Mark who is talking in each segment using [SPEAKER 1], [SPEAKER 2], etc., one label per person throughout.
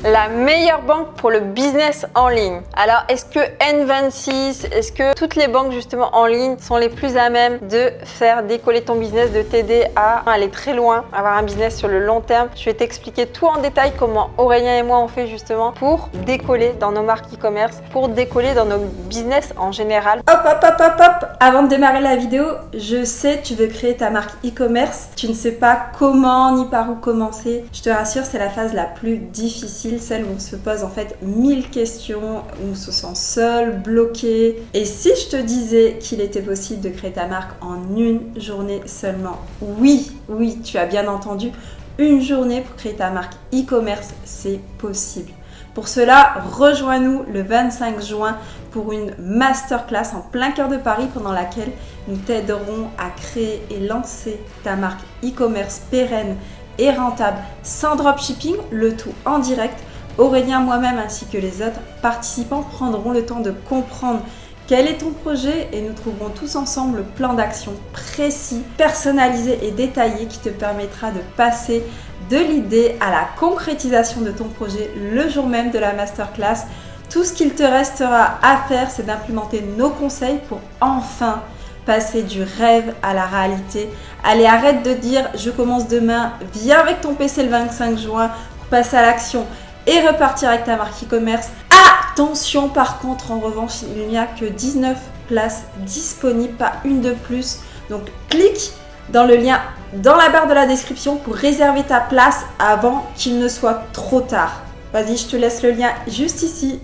[SPEAKER 1] La meilleure banque pour le business en ligne. Alors, est-ce que N26, est-ce que toutes les banques justement en ligne sont les plus à même de faire décoller ton business, de t'aider à aller très loin, avoir un business sur le long terme? Je vais t'expliquer tout en détail comment Aurélien et moi on fait justement pour décoller dans nos marques e-commerce, pour décoller dans nos business en général.
[SPEAKER 2] Hop. Avant de démarrer la vidéo, je sais tu veux créer ta marque e-commerce. Tu ne sais pas comment ni par où commencer. Je te rassure, c'est la phase la plus difficile. Celle où on se pose en fait 1000 questions, où on se sent seul, bloqué. Et si je te disais qu'il était possible de créer ta marque en une journée seulement? Oui, tu as bien entendu, une journée pour créer ta marque e-commerce, c'est possible. Pour cela, rejoins-nous le 25 juin pour une masterclass en plein cœur de Paris pendant laquelle nous t'aiderons à créer et lancer ta marque e-commerce pérenne et rentable sans dropshipping, le tout en direct. Aurélien, moi-même ainsi que les autres participants prendront le temps de comprendre quel est ton projet et nous trouverons tous ensemble le plan d'action précis, personnalisé et détaillé qui te permettra de passer de l'idée à la concrétisation de ton projet le jour même de la masterclass. Tout ce qu'il te restera à faire, c'est d'implémenter nos conseils pour enfin passer du rêve à la réalité. Allez, arrête de dire je commence demain, viens avec ton PC le 25 juin pour passer à l'action et repartir avec ta marque e-commerce. Attention par contre, en revanche, il n'y a que 19 places disponibles, pas une de plus. Donc clique dans le lien dans la barre de la description pour réserver ta place avant qu'il ne soit trop tard. Vas-y, je te laisse le lien juste ici.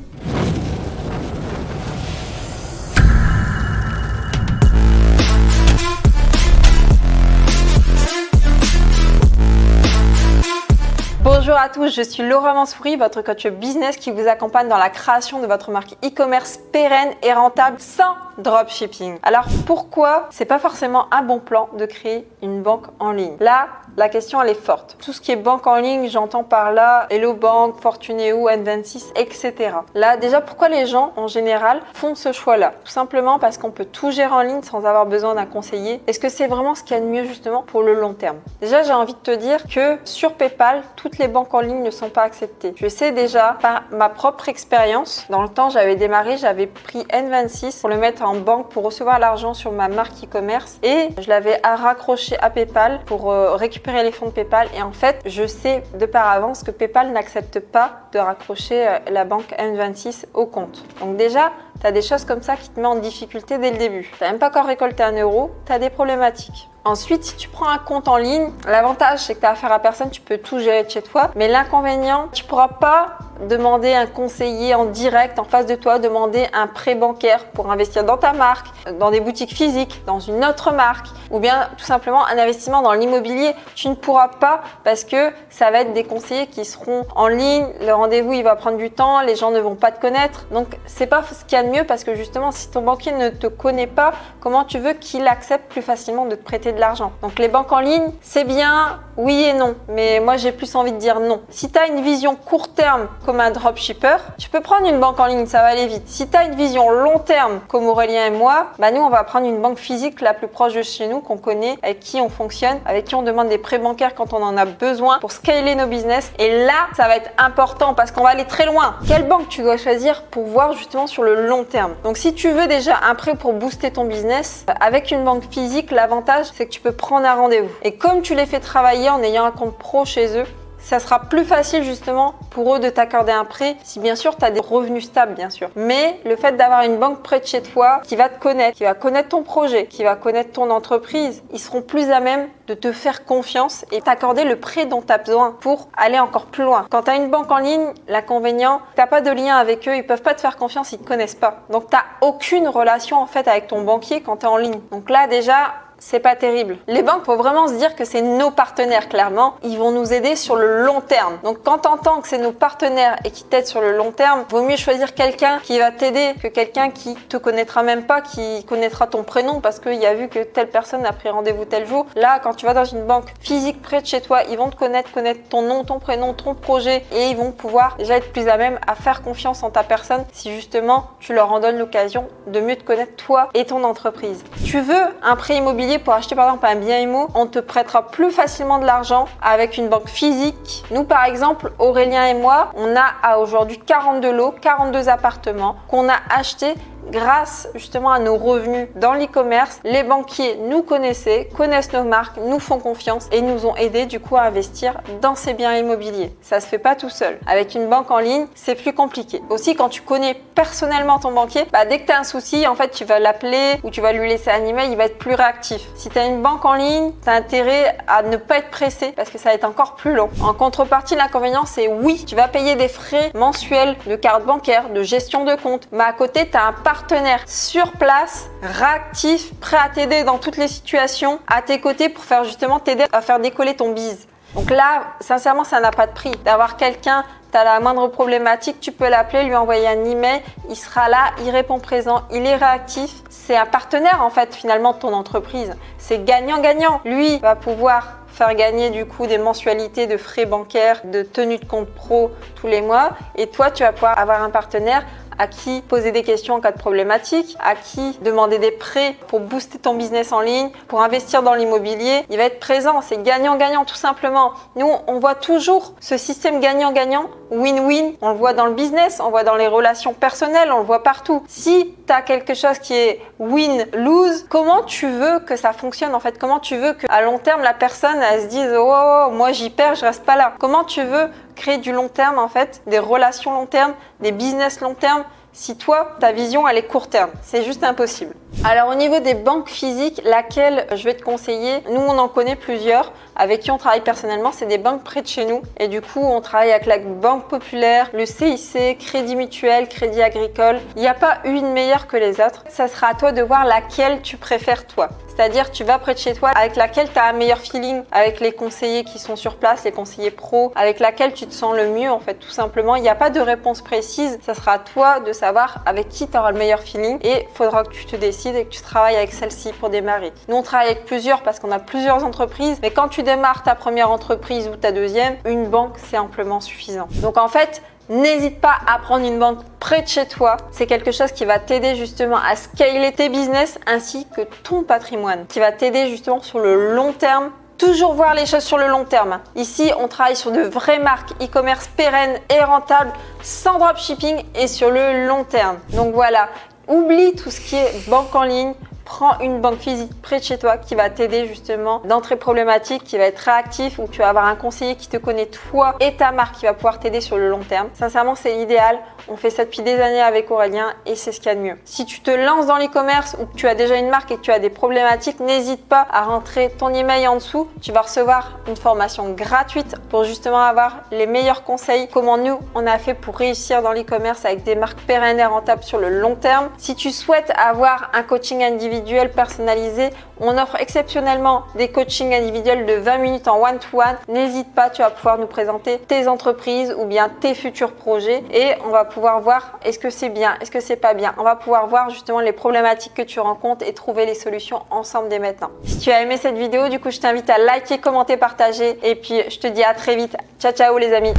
[SPEAKER 1] Bonjour à tous, je suis Laura Mansouri, votre coach business qui vous accompagne dans la création de votre marque e-commerce pérenne et rentable sans dropshipping. Alors pourquoi c'est pas forcément un bon plan de créer une banque en ligne? Là, la question elle est forte. Tout ce qui est banque en ligne, j'entends par là Hello Bank, Fortuneo, N26, etc. Là, déjà pourquoi les gens en général font ce choix-là? Tout simplement parce qu'on peut tout gérer en ligne sans avoir besoin d'un conseiller. Est-ce que c'est vraiment ce qu'il y a de mieux justement pour le long terme? Déjà, j'ai envie de te dire que sur PayPal, toutes les banques en ligne ne sont pas acceptées. Je sais déjà par ma propre expérience. Dans le temps, j'avais démarré, j'avais pris N26 pour le mettre en banque pour recevoir l'argent sur ma marque e-commerce et je l'avais raccroché à PayPal pour récupérer les fonds de PayPal. Et en fait, je sais de par avance que PayPal n'accepte pas de raccrocher la banque N26 au compte. Donc déjà, tu as des choses comme ça qui te mettent en difficulté dès le début. Tu n'as même pas encore récolté 1 euro, tu as des problématiques. Ensuite, si tu prends un compte en ligne, l'avantage c'est que tu as affaire à personne, tu peux tout gérer de chez toi. Mais l'inconvénient, tu ne pourras pas demander un conseiller en direct en face de toi, demander un prêt bancaire pour investir dans ta marque, dans des boutiques physiques, dans une autre marque ou bien tout simplement un investissement dans l'immobilier. Tu ne pourras pas parce que ça va être des conseillers qui seront en ligne, le rendez-vous il va prendre du temps, les gens ne vont pas te connaître. Donc c'est pas ce qu'il y a de mieux parce que justement si ton banquier ne te connaît pas, comment tu veux qu'il accepte plus facilement de te prêter de l'argent? Donc les banques en ligne, c'est bien, oui et non, mais moi j'ai plus envie de dire non. Si tu as une vision court terme comme un dropshipper, tu peux prendre une banque en ligne, ça va aller vite. Si tu as une vision long terme comme Aurélien et moi, nous on va prendre une banque physique la plus proche de chez nous, qu'on connaît, avec qui on fonctionne, avec qui on demande des prêts bancaires quand on en a besoin pour scaler nos business. Et là, ça va être important parce qu'on va aller très loin. Quelle banque tu dois choisir pour voir justement sur le long terme? Donc si tu veux déjà un prêt pour booster ton business, avec une banque physique, l'avantage c'est que tu peux prendre un rendez-vous. Et comme tu les fais travailler en ayant un compte pro chez eux, ça sera plus facile justement pour eux de t'accorder un prêt si bien sûr tu as des revenus stables bien sûr. Mais le fait d'avoir une banque près de chez toi qui va te connaître, qui va connaître ton projet, qui va connaître ton entreprise, ils seront plus à même de te faire confiance et t'accorder le prêt dont tu as besoin pour aller encore plus loin. Quand tu as une banque en ligne, l'inconvénient, tu n'as pas de lien avec eux, ils peuvent pas te faire confiance, ils te connaissent pas. Donc tu n'as aucune relation en fait avec ton banquier quand tu es en ligne. Donc là déjà, c'est pas terrible. Les banques, faut vraiment se dire que c'est nos partenaires, clairement. Ils vont nous aider sur le long terme. Donc, quand t'entends que c'est nos partenaires et qui t'aident sur le long terme, vaut mieux choisir quelqu'un qui va t'aider que quelqu'un qui te connaîtra même pas, qui connaîtra ton prénom parce qu'il a vu que telle personne a pris rendez-vous tel jour. Là, quand tu vas dans une banque physique près de chez toi, ils vont te connaître ton nom, ton prénom, ton projet et ils vont pouvoir déjà être plus à même à faire confiance en ta personne si justement tu leur en donnes l'occasion de mieux te connaître toi et ton entreprise. Tu veux un prêt immobilier immobilier, pour acheter par exemple un bien immo, on te prêtera plus facilement de l'argent avec une banque physique. Nous par exemple, Aurélien et moi, on a à aujourd'hui 42 lots, 42 appartements qu'on a achetés grâce justement à nos revenus dans l'e-commerce. Les banquiers nous connaissaient, connaissent nos marques, nous font confiance et nous ont aidés du coup à investir dans ces biens immobiliers. Ça se fait pas tout seul. Avec une banque en ligne, c'est plus compliqué. Aussi, quand tu connais personnellement ton banquier, dès que tu as un souci, en fait, tu vas l'appeler ou tu vas lui laisser un email, il va être plus réactif. Si tu as une banque en ligne, tu as intérêt à ne pas être pressé parce que ça va être encore plus long. En contrepartie, l'inconvénient, c'est oui, tu vas payer des frais mensuels de carte bancaire, de gestion de compte, mais à côté, tu as un partenaire sur place, réactif, prêt à t'aider dans toutes les situations, à tes côtés pour faire justement t'aider à faire décoller ton business. Donc là, sincèrement, ça n'a pas de prix. D'avoir quelqu'un, tu as la moindre problématique, tu peux l'appeler, lui envoyer un email, il sera là, il répond présent, il est réactif. C'est un partenaire en fait finalement de ton entreprise. C'est gagnant-gagnant. Lui va pouvoir faire gagner du coup des mensualités de frais bancaires, de tenue de compte pro tous les mois. Et toi, tu vas pouvoir avoir un partenaire à qui poser des questions en cas de problématique, à qui demander des prêts pour booster ton business en ligne, pour investir dans l'immobilier. Il va être présent, c'est gagnant-gagnant tout simplement. Nous, on voit toujours ce système gagnant-gagnant, win-win. On le voit dans le business, on le voit dans les relations personnelles, on le voit partout. Si tu as quelque chose qui est win-lose, comment tu veux que ça fonctionne en fait? Comment tu veux qu'à long terme, la personne elle se dise « Oh, moi j'y perds, je reste pas là ». Comment tu veux créer du long terme en fait, des relations long terme, des business long terme, si toi, ta vision elle est court terme? C'est juste impossible. Alors au niveau des banques physiques, laquelle je vais te conseiller, nous on en connaît plusieurs avec qui on travaille personnellement, c'est des banques près de chez nous et du coup on travaille avec la Banque Populaire, le CIC, Crédit Mutuel, Crédit Agricole. Il n'y a pas une meilleure que les autres. Ça sera à toi de voir laquelle tu préfères toi. C'est-à-dire tu vas près de chez toi avec laquelle tu as un meilleur feeling avec les conseillers qui sont sur place, les conseillers pros, avec laquelle tu te sens le mieux en fait tout simplement. Il n'y a pas de réponse précise, ça sera à toi de savoir avec qui tu auras le meilleur feeling et il faudra que tu te décides et que tu travailles avec celle-ci pour démarrer. Nous on travaille avec plusieurs parce qu'on a plusieurs entreprises, mais quand tu démarres ta première entreprise ou ta deuxième, une banque c'est amplement suffisant. Donc en fait, n'hésite pas à prendre une banque près de chez toi. C'est quelque chose qui va t'aider justement à scaler tes business ainsi que ton patrimoine, qui va t'aider justement sur le long terme. Toujours voir les choses sur le long terme. Ici, on travaille sur de vraies marques e-commerce pérennes et rentables, sans dropshipping et sur le long terme. Donc voilà, oublie tout ce qui est banque en ligne. Prends une banque physique près de chez toi qui va t'aider justement dans tes problématiques, qui va être réactif, où tu vas avoir un conseiller qui te connaît toi et ta marque qui va pouvoir t'aider sur le long terme. Sincèrement, c'est l'idéal. On fait ça depuis des années avec Aurélien et c'est ce qu'il y a de mieux. Si tu te lances dans l'e-commerce ou que tu as déjà une marque et que tu as des problématiques, n'hésite pas à rentrer ton email en dessous. Tu vas recevoir une formation gratuite pour justement avoir les meilleurs conseils, comment nous on a fait pour réussir dans l'e-commerce avec des marques pérennes et rentables sur le long terme. Si tu souhaites avoir un coaching individuel personnalisé, on offre exceptionnellement des coachings individuels de 20 minutes en one-to-one. N'hésite pas, tu vas pouvoir nous présenter tes entreprises ou bien tes futurs projets et on va pouvoir voir est-ce que c'est bien, est-ce que c'est pas bien. On va pouvoir voir justement les problématiques que tu rencontres et trouver les solutions ensemble dès maintenant. Si tu as aimé cette vidéo, du coup, je t'invite à liker, commenter, partager et puis je te dis à très vite. Ciao, ciao les amis.